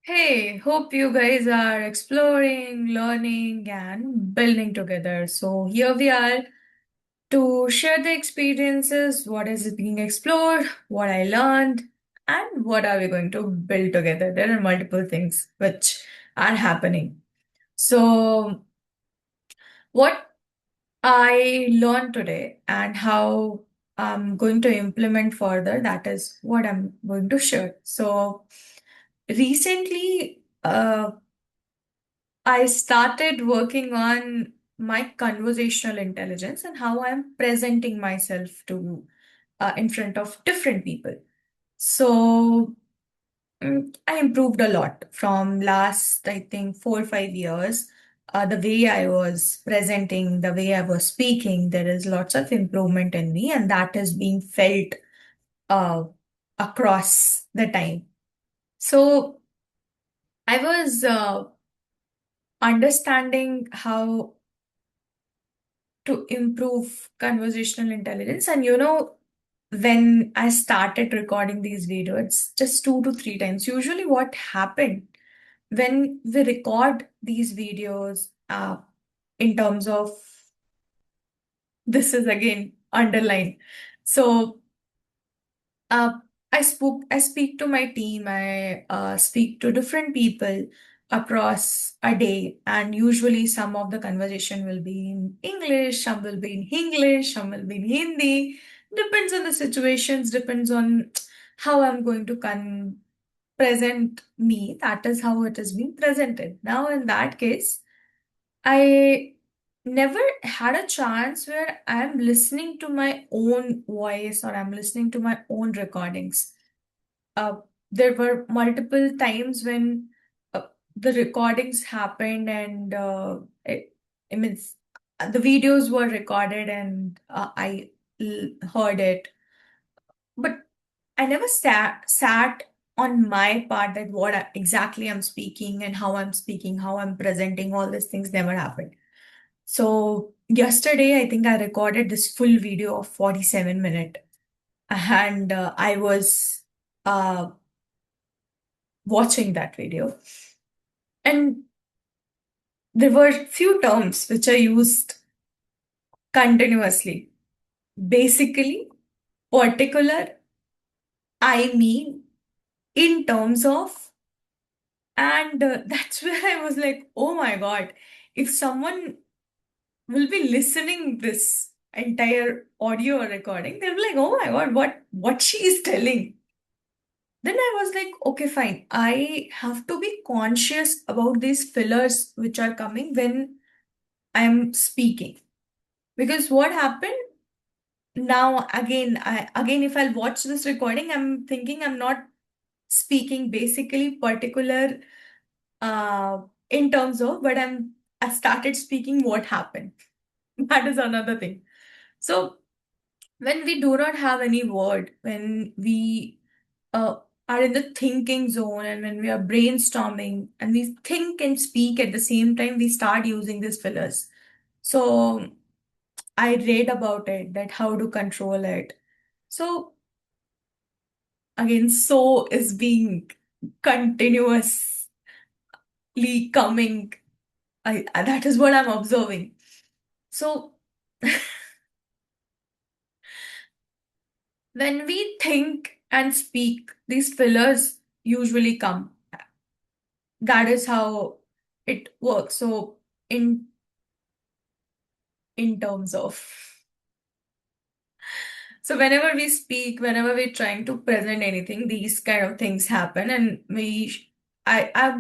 Hey, hope you guys are exploring, learning, and building together. So, here we are to share the experiences, what is being explored, what I learned, and what are we going to build together. There are multiple things which are happening. So, what I learned today and how I'm going to implement further, that is what I'm going to share. So, recently, I started working on my conversational intelligence and how I'm presenting myself to in front of different people. So I improved a lot from last, I think, 4 or 5 years. The way I was presenting, the way I was speaking, there is lots of improvement in me, and that is being felt uh, across the time. So I was understanding how to improve conversational intelligence. And when I started recording these videos, just 2 to 3 times. Usually, what happened when we record these videos, in terms of this is again underlined. So uh, I speak to my team. I speak to different people across a day, and usually some of the conversation will be in English, some will be in English, some will be in Hindi. Depends on the situations, depends on how I'm going to present me. That is how it is being presented. Now, in that case, I never had a chance where I'm listening to my own voice or I'm listening to my own recordings. uh, there were multiple times when uh, the recordings happened and I mean, the videos were recorded and heard it, but I never sat on my part that exactly I'm speaking and how I'm speaking, how I'm presenting, all these things never happened. So yesterday, I think I recorded this full video of 47 minutes, and I was uh, watching that video. And there were few terms which I used continuously. Basically, particular, I mean, in terms of, and that's where I was like, oh my God, if someone will be listening this entire audio recording, they'll be like, oh my God, what she is telling. Then I was like, okay, fine. I have to be conscious about these fillers which are coming when I'm speaking. Because what happened now again, again if I'll watch this recording, I'm thinking I'm not speaking basically particular in terms of, but I started speaking what happened. That is another thing. So when we do not have any word, when we uh, are in the thinking zone and when we are brainstorming and we think and speak at the same time, we start using these fillers. So I read about it, that how to control it. So again, so is being continuously coming. That is what I'm observing. So when we think and speak, these fillers usually come. That is how it works. So in terms of, so whenever we speak, whenever we're trying to present anything, these kind of things happen, and I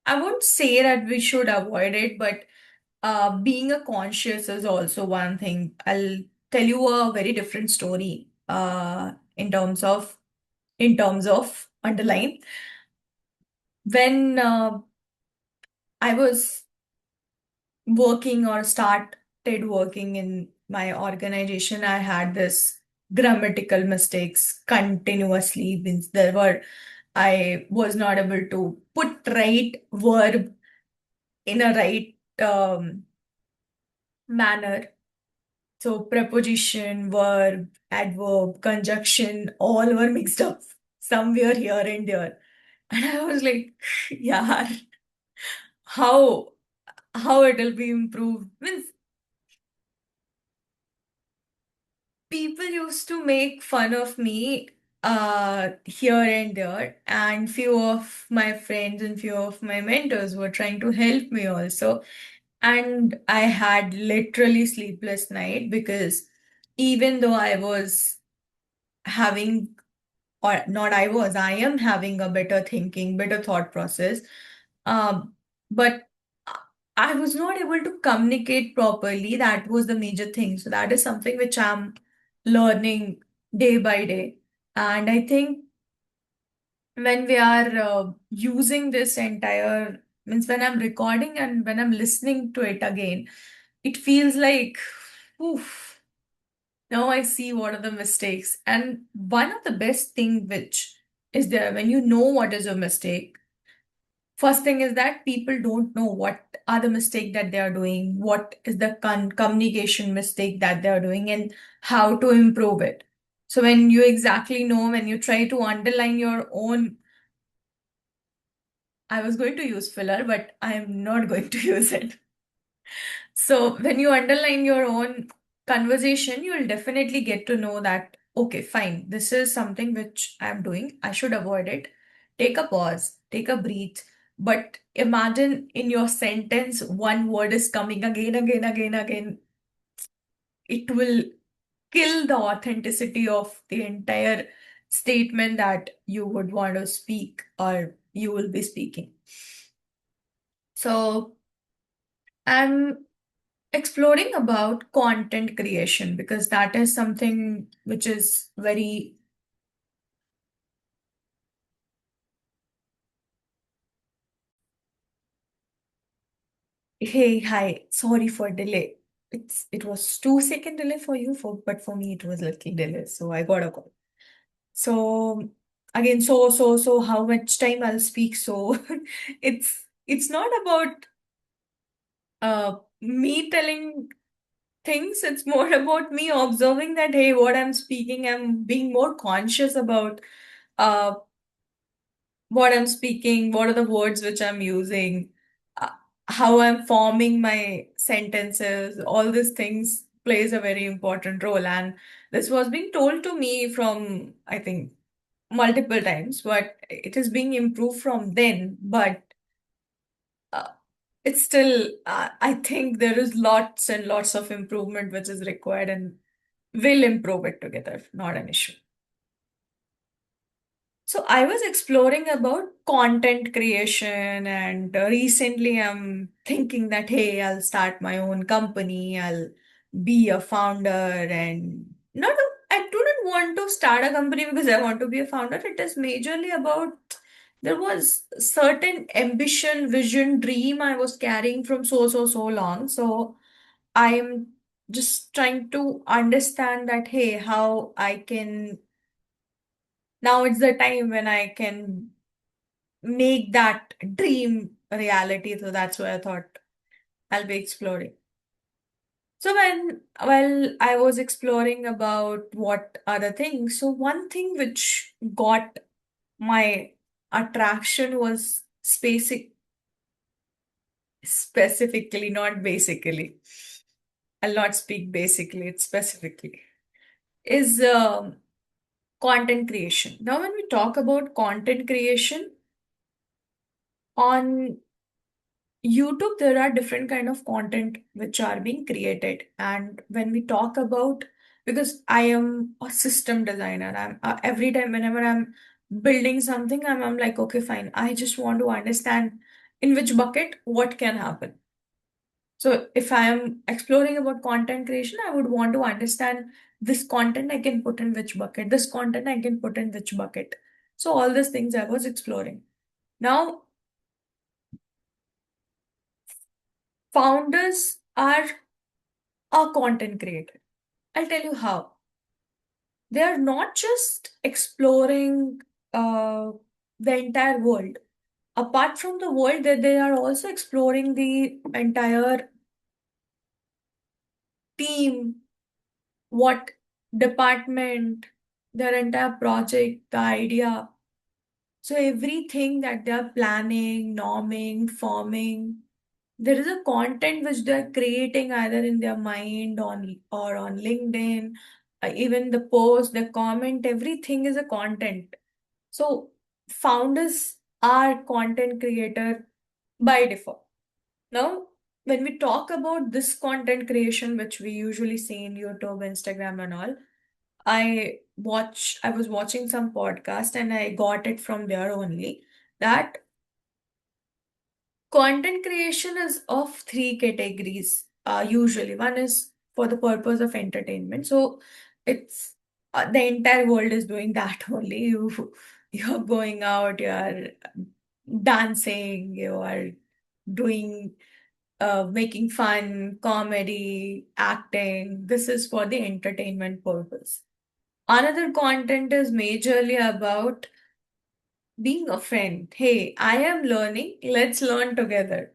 I won't say that we should avoid it, but being a conscious is also one thing. I'll tell you a very different story. In terms of underline, when I was working or started working in my organization, I had this grammatical mistakes continuously. Means I was not able to put right verb in a right manner. So preposition, verb, adverb, conjunction, all were mixed up somewhere here and there. And I was like, yeah, how how it'll be improved. Means people used to make fun of me here and there, and few of my friends and few of my mentors were trying to help me also. And I had literally sleepless night because even though I was having, or not I was, I am having a better thinking, better thought process. But I was not able to communicate properly. That was the major thing. So that is something which I'm learning day by day. And I think when we are using this entire, means when I'm recording and when I'm listening to it again, it feels like, oof, now I see what are the mistakes. And one of the best thing which is there when you know what is your mistake, first thing is that people don't know what are the mistake that they are doing, what is the communication mistake that they are doing, and how to improve it. So when you exactly know, when you try to underline your own, I was going to use filler, but I am not going to use it. So when you underline your own conversation, you will definitely get to know that, okay, fine, this is something which I'm doing. I should avoid it. Take a pause, take a breath. But imagine in your sentence, one word is coming again, again, again, again. It will kill the authenticity of the entire statement that you would want to speak or you will be speaking. So I'm exploring about content creation because that is something which is very. Hey, hi, sorry for delay. It was 2 second delay for you, but for me it was little delay, so I got a call. So again, so how much time I'll speak? So it's not about me telling things, it's more about me observing that, hey, what I'm speaking, I'm being more conscious about uh what I'm speaking, what are the words which I'm using, uh, how I'm forming my sentences, all these things plays a very important role. And this was being told to me from, I think, multiple times, but it is being improved from then. But uh, it's still, I think there is lots and lots of improvement which is required, and we'll improve it together, not an issue. So I was exploring about content creation, and recently I'm thinking that, hey, I'll start my own company, I'll be a founder, and not a, I do not want to start a company because I want to be a founder. It is majorly about there was certain ambition, vision, dream I was carrying from so long. So I'm just trying to understand that, hey, how I can, now it's the time when I can make that dream a reality. So that's why I thought I'll be exploring. So well, I was exploring about what other things. So one thing which got my attraction was specifically, not basically. I'll not speak basically, it's specifically. Is content creation. Now, when we talk about content creation on YouTube, there are different kind of content which are being created. And when we talk about, because I am a system designer, I'm every time whenever I'm building something, I'm like, okay, fine. I just want to understand in which bucket what can happen. So if I am exploring about content creation, I would want to understand this content I can put in which bucket, this content I can put in which bucket. So all these things I was exploring. Now, founders are a content creator. I'll tell you how. They are not just exploring uh, the entire world. Apart from the world, they are also exploring the entire team, what department, their entire project, the idea. So everything that they're planning, norming, forming, there is a content which they're creating either in their mind on or on LinkedIn, even the post, the comment, everything is a content. So founders are content creator by default. Now, when we talk about this content creation, which we usually see in YouTube, Instagram, and all, I was watching some podcast and I got it from there only that content creation is of three categories. Usually, one is for the purpose of entertainment. So it's the entire world is doing that only. You're going out, you're dancing, you are doing making fun, comedy, acting. This is for the entertainment purpose. Another content is majorly about being a friend. Hey, I am learning. Let's learn together.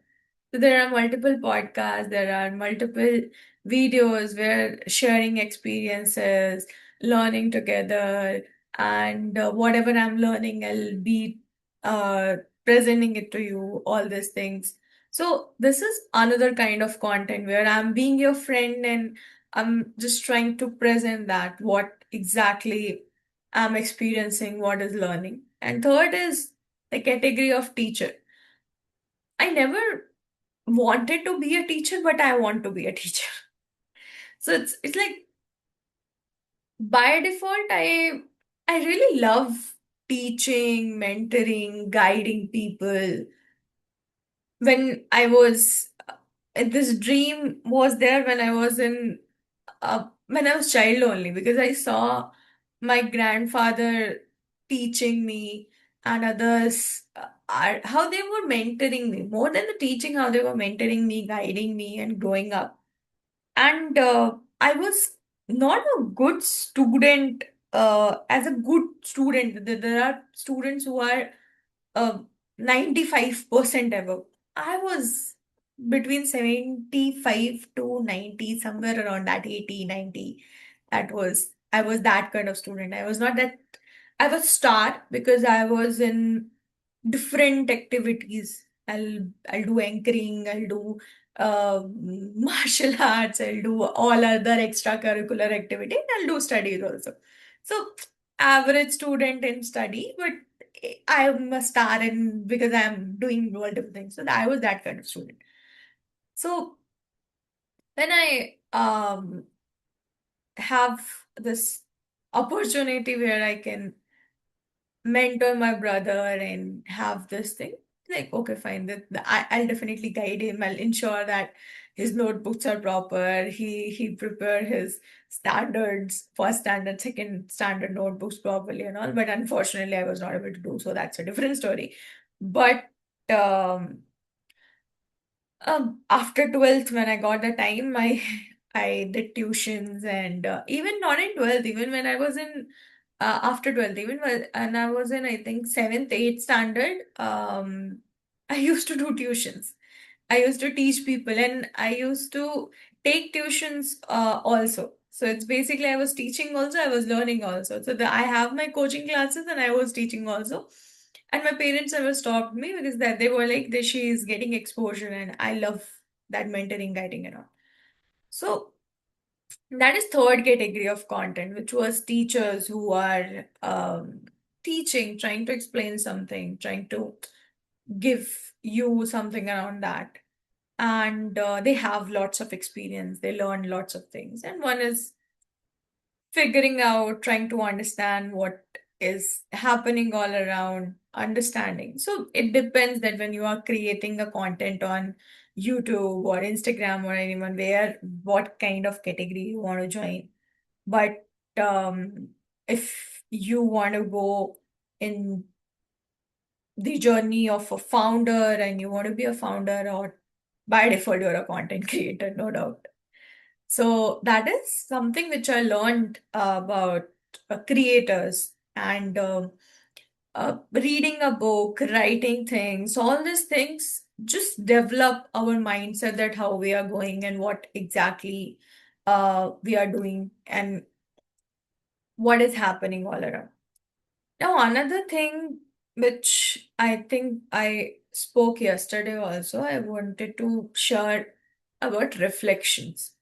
So there are multiple podcasts, there are multiple videos where sharing experiences, learning together, and whatever I'm learning, I'll be uh, presenting it to you, all these things. So this is another kind of content where I'm being your friend and I'm just trying to present that what exactly I'm experiencing, what is learning. And third is the category of teacher. I never wanted to be a teacher, but I want to be a teacher. So it's like by default, I really love teaching, mentoring, guiding people. When I was this dream was there when I was in when I was child only because I saw my grandfather teaching me and others are how they were mentoring me more than the teaching, how they were mentoring me, guiding me, and growing up. And I was not a good student. As a good student, there are students who are uh, 95% ever. I was between 75 to 90, somewhere around that 80, 90. I was that kind of student. I was not that, I was star because I was in different activities. I'll do anchoring, I'll do martial arts, I'll do all other extracurricular activity, and I'll do studies also. So average student in study, but I'm a star in because I'm doing multiple things. So I was that kind of student. So when I have this opportunity where I can mentor my brother and have this thing. Like, okay, fine. I'll definitely guide him. I'll ensure that his notebooks are proper. He prepare his standards, first standard, second standard notebooks properly and all. But unfortunately, I was not able to do so. That's a different story. But um, after 12th, when I got the time, I did tuitions and even not in 12th, even when I was in after 12th, and I was in I think 7th, 8th standard, I used to do tuitions. I used to teach people and I used to take tuitions also. So it's basically I was teaching also, I was learning also. So I have my coaching classes and I was teaching also. And my parents never stopped me because that they were like that she is getting exposure and I love that mentoring, guiding and all. So that is third category of content, which was teachers who are teaching, trying to explain something, trying to give you something around that. And they have lots of experience, they learn lots of things. And one is figuring out, trying to understand what is happening all around, understanding. So it depends that when you are creating a content on YouTube or Instagram or anyone, where what kind of category you want to join. But if you want to go in the journey of a founder and you want to be a founder, or by default, you're a content creator, no doubt. So that is something which I learned about creators and reading a book, writing things, all these things just develop our mindset that how we are going and what exactly we are doing and what is happening all around. Now, another thing which I think I spoke yesterday also. I wanted to share about reflections.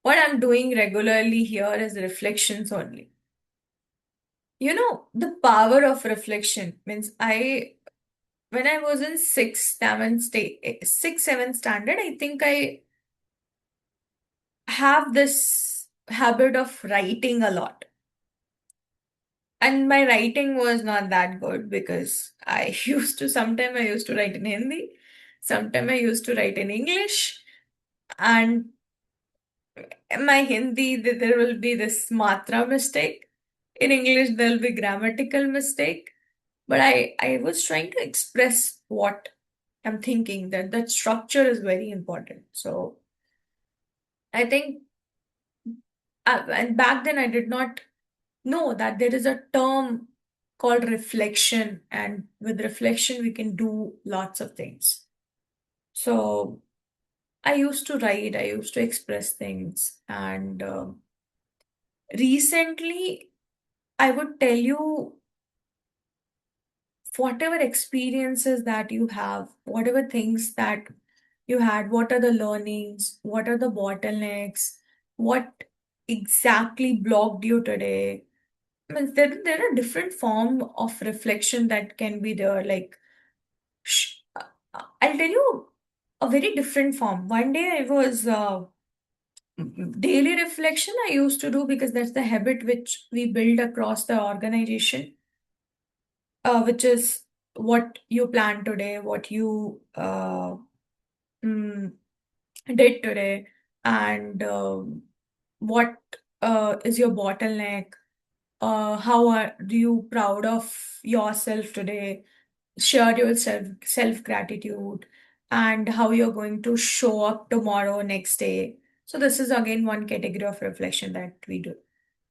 What I'm doing regularly here is reflections only. The power of reflection means when I was in sixth, seventh standard, I think I have this habit of writing a lot. And my writing was not that good because sometimes I used to write in Hindi, sometimes I used to write in English, and my Hindi, there will be this matra mistake. In English, there'll be grammatical mistake. But I was trying to express what I'm thinking, that structure is very important. So I think, and back then I did not know that there is a term called reflection, and with reflection, we can do lots of things. So I used to write, I used to express things, and recently I would tell you whatever experiences that you have, whatever things that you had, what are the learnings, what are the bottlenecks, what exactly blocked you today. I mean, there are different form of reflection that can be there. Like, I'll tell you a very different form. One day I was daily reflection I used to do because that's the habit which we build across the organization, which is what you plan today, what you mm, did today, and what is your bottleneck. How are you proud of yourself today? Share your self gratitude and how you're going to show up tomorrow, next day. So this is again one category of reflection that we do.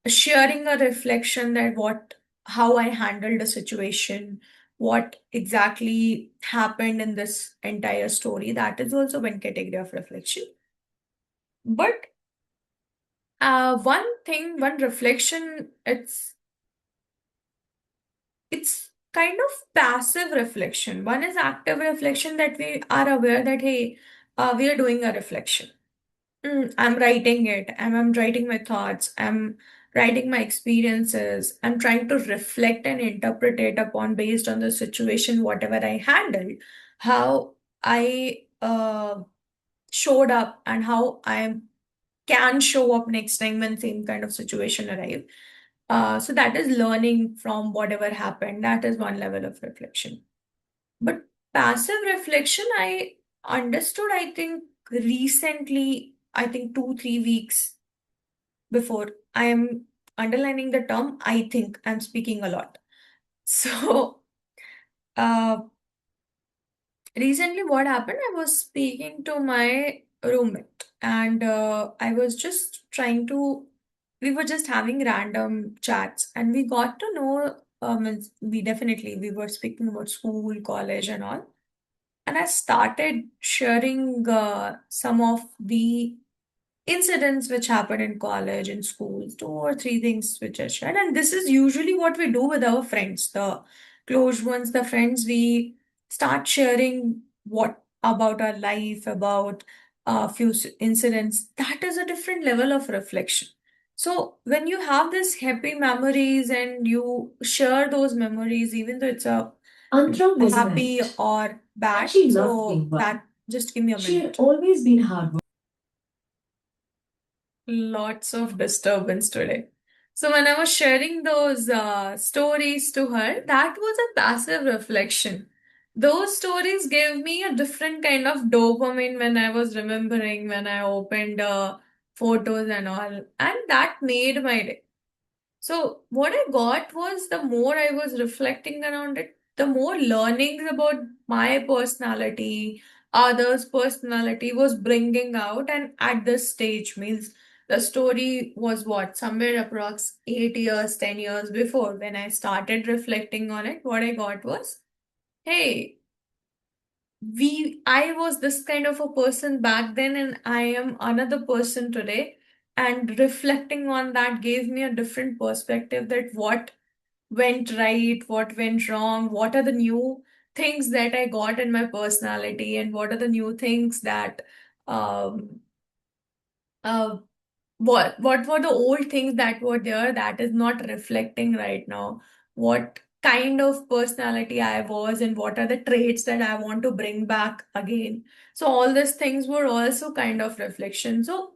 Sharing a reflection that what how I handled a situation, what exactly happened in this entire story. That is also one category of reflection. But one reflection, it's kind of passive reflection. One is active reflection that we are aware that, hey, we are doing a reflection. I'm writing it. I'm writing my thoughts. I'm writing my experiences. I'm trying to reflect and interpret it upon based on the situation, whatever I handled, how I showed up, and how I can show up next time when same kind of situation arrive. So that is learning from whatever happened. That is one level of reflection. But passive reflection, I understood, I think, recently, I think 2, 3 weeks before. I am underlining the term, I think I'm speaking a lot. So, uh, recently, what happened? I was speaking to my roommate, and I was just trying to, we were just having random chats, and we got to know, we were speaking about school, college, and all. And I started sharing some of the incidents which happened in college and schools, 2 or 3 things which I shared. And this is usually what we do with our friends, the close ones, the friends. We start sharing what about our life, about a few incidents. That is a different level of reflection. So when you have this happy memories and you share those memories, even though it's a happy or bad, so that just give me a minute. Always been hard. Lots of disturbance today. So when I was sharing those stories to her, that was a passive reflection. Those stories gave me a different kind of dopamine when I was remembering, when I opened photos and all, and that made my day. So what I got was, the more I was reflecting around it, the more learnings about my personality, others' personality was bringing out. And at this stage, means the story was what, somewhere approx 8 years, 10 years before when I started reflecting on it. What I got was, hey, I was this kind of a person back then, and I am another person today. And reflecting on that gave me a different perspective, that what went right, what went wrong, what are the new things that I got in my personality, and what are the new things that um uh what were the old things that were there that is not reflecting right now, what kind of personality I was, and what are the traits that I want to bring back again. So all these things were also kind of reflection. So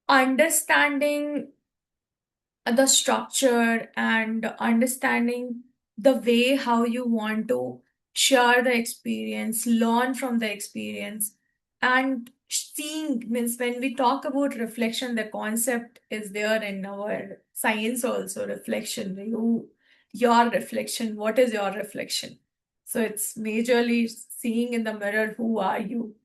understanding the structure and understanding the way how you want to share the experience, learn from the experience, and seeing means when we talk about reflection, the concept is there in our science also. Reflection, your reflection, what is your reflection? So it's majorly seeing in the mirror who are you.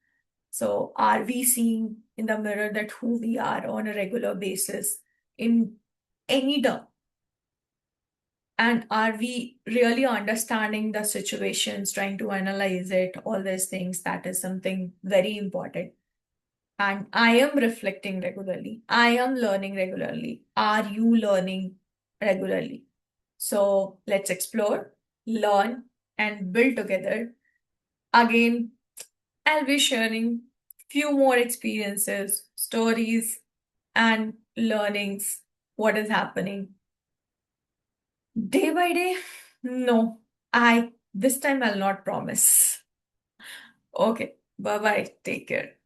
So, are we seeing in the mirror that who we are on a regular basis in any term? And are we really understanding the situations, trying to analyze it, all these things? That is something very important. And I am reflecting regularly. I am learning regularly. Are you learning regularly? So, let's explore, learn, and build together. Again, I'll be sharing few more experiences, stories, and learnings, what is happening day by day. No, I this time I'll not promise. Okay, bye bye. Take care.